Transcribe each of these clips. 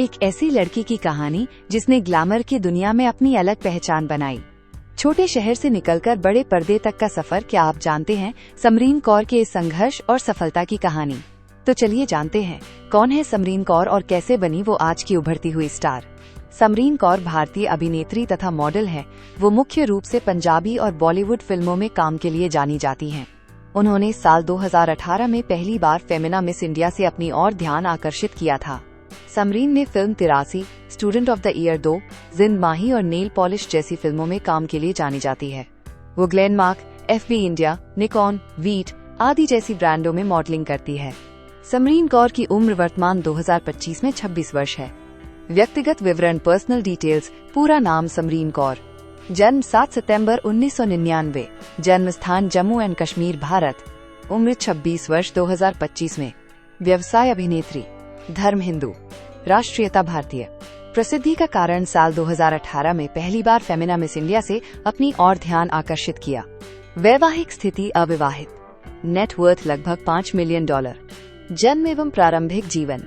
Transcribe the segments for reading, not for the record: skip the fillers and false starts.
एक ऐसी लड़की की कहानी जिसने ग्लैमर की दुनिया में अपनी अलग पहचान बनाई। छोटे शहर से निकलकर बड़े पर्दे तक का सफर। क्या आप जानते हैं समरीन कौर के इस संघर्ष और सफलता की कहानी? तो चलिए जानते हैं कौन है समरीन कौर और कैसे बनी वो आज की उभरती हुई स्टार। समरीन कौर भारतीय अभिनेत्री तथा मॉडल है। वो मुख्य रूप से पंजाबी और बॉलीवुड फिल्मों में काम के लिए जानी जाती हैं। उन्होंने साल 2018 में पहली बार फेमिना मिस इंडिया से अपनी ओर ध्यान आकर्षित किया था। समरीन ने film 83, student of the year 2, जिंद माही और नेल पॉलिश जैसी फिल्मों में काम के लिए जानी जाती है। वो Glenmark, FB India, Nikon, wheat आदि जैसी ब्रांडों में मॉडलिंग करती है। समरीन कौर की उम्र वर्तमान 2025 में 26 वर्ष है। व्यक्तिगत विवरण, पर्सनल डिटेल्स। पूरा नाम समरीन कौर। जन्म 7 सितंबर 1999। जन्म स्थान जम्मू एंड कश्मीर, भारत। उम्र 26 वर्ष 2025 में। व्यवसाय अभिनेत्री। धर्म हिंदू। राष्ट्रीयता भारतीय। प्रसिद्धि का कारण साल 2018 में पहली बार फेमिना मिस इंडिया से अपनी ओर ध्यान आकर्षित किया। वैवाहिक स्थिति अविवाहित। नेटवर्थ लगभग $5 मिलियन। जन्म एवं प्रारंभिक जीवन।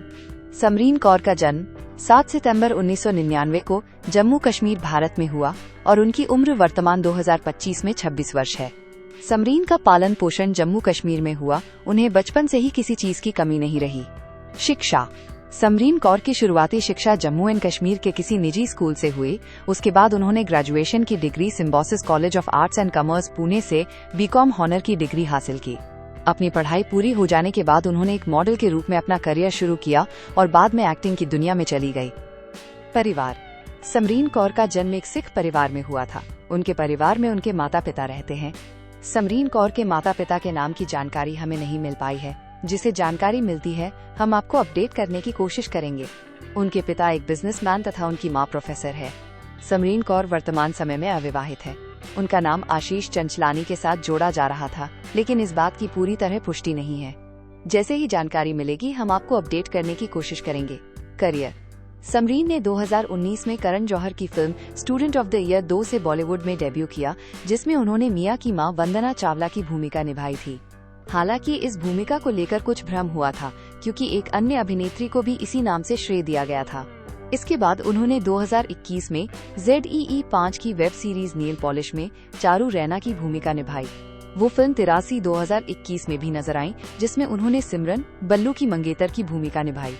समरीन कौर का जन्म 7 सितंबर 1999 को जम्मू कश्मीर, भारत में हुआ और उनकी उम्र वर्तमान 2025 में 26 वर्ष है। समरीन का पालन पोषण जम्मू कश्मीर में हुआ। उन्हें बचपन से ही किसी चीज की कमी नहीं रही। शिक्षा। समरीन कौर की शुरुआती शिक्षा जम्मू एंड कश्मीर के किसी निजी स्कूल से हुई। उसके बाद उन्होंने ग्रेजुएशन की degree Symbiosis college of arts and commerce, Pune से BCom हॉनर की डिग्री हासिल की। अपनी पढ़ाई पूरी हो जाने के बाद उन्होंने एक मॉडल के रूप में अपना करियर शुरू किया और बाद में एक्टिंग की दुनिया में चली गई। परिवार। समरीन कौर का जन्म एक सिख परिवार में हुआ था। उनके परिवार में उनके माता पिता रहते हैं। समरीन कौर के माता पिता के नाम की जानकारी हमें नहीं मिल पाई है। जिसे जानकारी मिलती है हम आपको अपडेट करने की कोशिश करेंगे। उनके पिता एक बिजनेसमैन तथा उनकी मां प्रोफेसर है। समरीन कौर वर्तमान समय में अविवाहित है। उनका नाम आशीष चंचलानी के साथ जोड़ा जा रहा था, लेकिन इस बात की पूरी तरह पुष्टि नहीं है। जैसे ही जानकारी मिलेगी हम आपको अपडेट करने की कोशिश करेंगे। करियर। समरीन ने 2019 में करण जौहर की film student of the year 2 से बॉलीवुड में डेब्यू किया, जिसमें उन्होंने मिया की मां वंदना चावला की भूमिका निभाई थी। हालांकि इस भूमिका को लेकर कुछ भ्रम हुआ था, क्योंकि एक अन्य अभिनेत्री को भी इसी नाम से श्रेय दिया गया था। इसके बाद उन्होंने 2021 में ZEE 5 की वेब सीरीज नेल पॉलिश में चारू रैना की भूमिका निभाई। वो फिल्म 83 2021 में भी नजर आई, जिसमें उन्होंने सिमरन बल्लू की मंगेतर की भूमिका निभाई।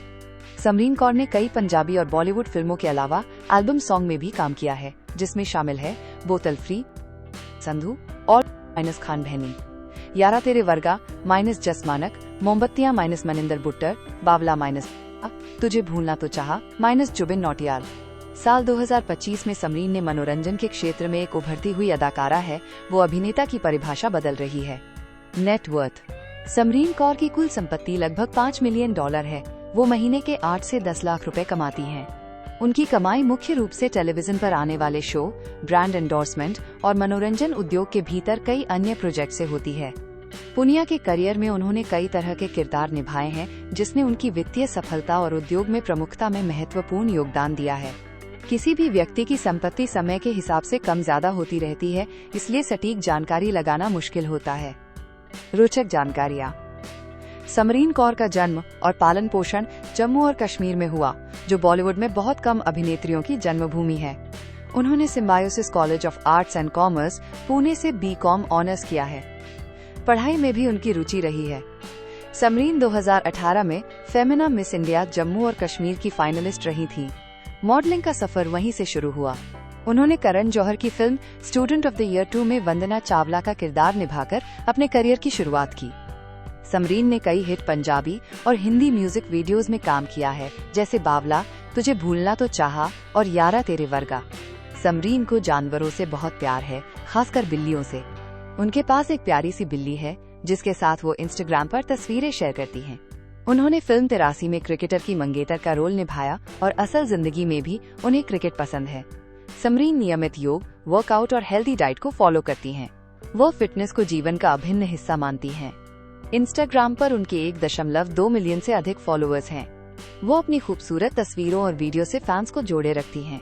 समरीन कौर ने कई पंजाबी और बॉलीवुड फिल्मों के अलावा एल्बम सॉन्ग में भी काम किया है, जिसमें शामिल है बोतल फ्री, संधू और माइनस खान बहनी, यारा तेरे वर्गा माइनस जसमानक, मोमबत्तियां माइनस मनिंदर बुट्टर, बावला माइनस तुझे भूलना तो चाहा माइनस जुबिन नौटियाल। साल 2025 में समरीन ने मनोरंजन के क्षेत्र में एक उभरती हुई अदाकारा है। वो अभिनेता की परिभाषा बदल रही है। नेटवर्थ। समरीन कौर की कुल संपत्ति लगभग $5 मिलियन है। वो महीने के 8 से 10 लाख रुपए कमाती हैं। उनकी कमाई मुख्य रूप से टेलीविजन पर आने वाले शो, ब्रांड एंडोर्समेंट और मनोरंजन उद्योग के भीतर कई अन्य प्रोजेक्ट से होती है। पुनिया के करियर में उन्होंने कई तरह के किरदार निभाए हैं, जिसने उनकी वित्तीय सफलता और उद्योग में प्रमुखता में महत्वपूर्ण योगदान दिया है। किसी भी व्यक्ति की संपत्ति समय के हिसाब से कम ज्यादा होती रहती है, इसलिए सटीक जानकारी लगाना मुश्किल होता है। रोचक जानकारियाँ। समरीन कौर का जन्म और पालन पोषण जम्मू और कश्मीर में हुआ, जो बॉलीवुड में बहुत कम अभिनेत्रियों की जन्मभूमि है। उन्होंने symbiosis college of arts and commerce, Pune से BCom ऑनर्स किया है। पढ़ाई में भी उनकी रुचि रही है। समरीन 2018 में फेमिना मिस इंडिया जम्मू और कश्मीर की फाइनलिस्ट रही थी। मॉडलिंग का सफर वहीं से शुरू हुआ। उन्होंने करण जौहर की film student of the year 2 में वंदना चावला का किरदार निभाकर अपने करियर की शुरुआत की। समरीन ने कई हिट पंजाबी और हिंदी म्यूजिक वीडियोस में काम किया है, जैसे बावला, तुझे भूलना तो चाहा और यारा तेरे वर्गा। समरीन को जानवरों से बहुत प्यार है, खासकर बिल्लियों से। उनके पास एक प्यारी सी बिल्ली है, जिसके साथ वो इंस्टाग्राम पर तस्वीरें शेयर करती हैं। उन्होंने फिल्म 83 में क्रिकेटर की मंगेतर का रोल निभाया और असल जिंदगी में भी उन्हें क्रिकेट पसंद है। समरीन नियमित योग, वर्कआउट और हेल्दी डाइट को फॉलो करती हैं। वो फिटनेस को जीवन का अभिन्न हिस्सा मानती हैं। इंस्टाग्राम पर उनके 1.2 मिलियन से अधिक फॉलोअर्स हैं। वो अपनी खूबसूरत तस्वीरों और वीडियो से फैंस को जोड़े रखती हैं।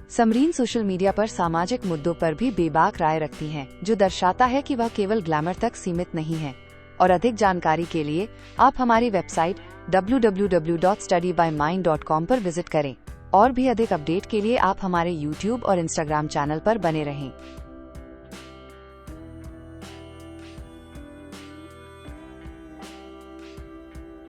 समरीन सोशल मीडिया पर सामाजिक मुद्दों पर भी बेबाक राय रखती हैं, जो दर्शाता है कि वह केवल ग्लैमर तक सीमित नहीं है। और अधिक जानकारी के लिए आप हमारी वेबसाइट www.studybymind.com पर विजिट करें। और भी अधिक अपडेट के लिए आप हमारे YouTube और Instagram चैनल पर बने रहें।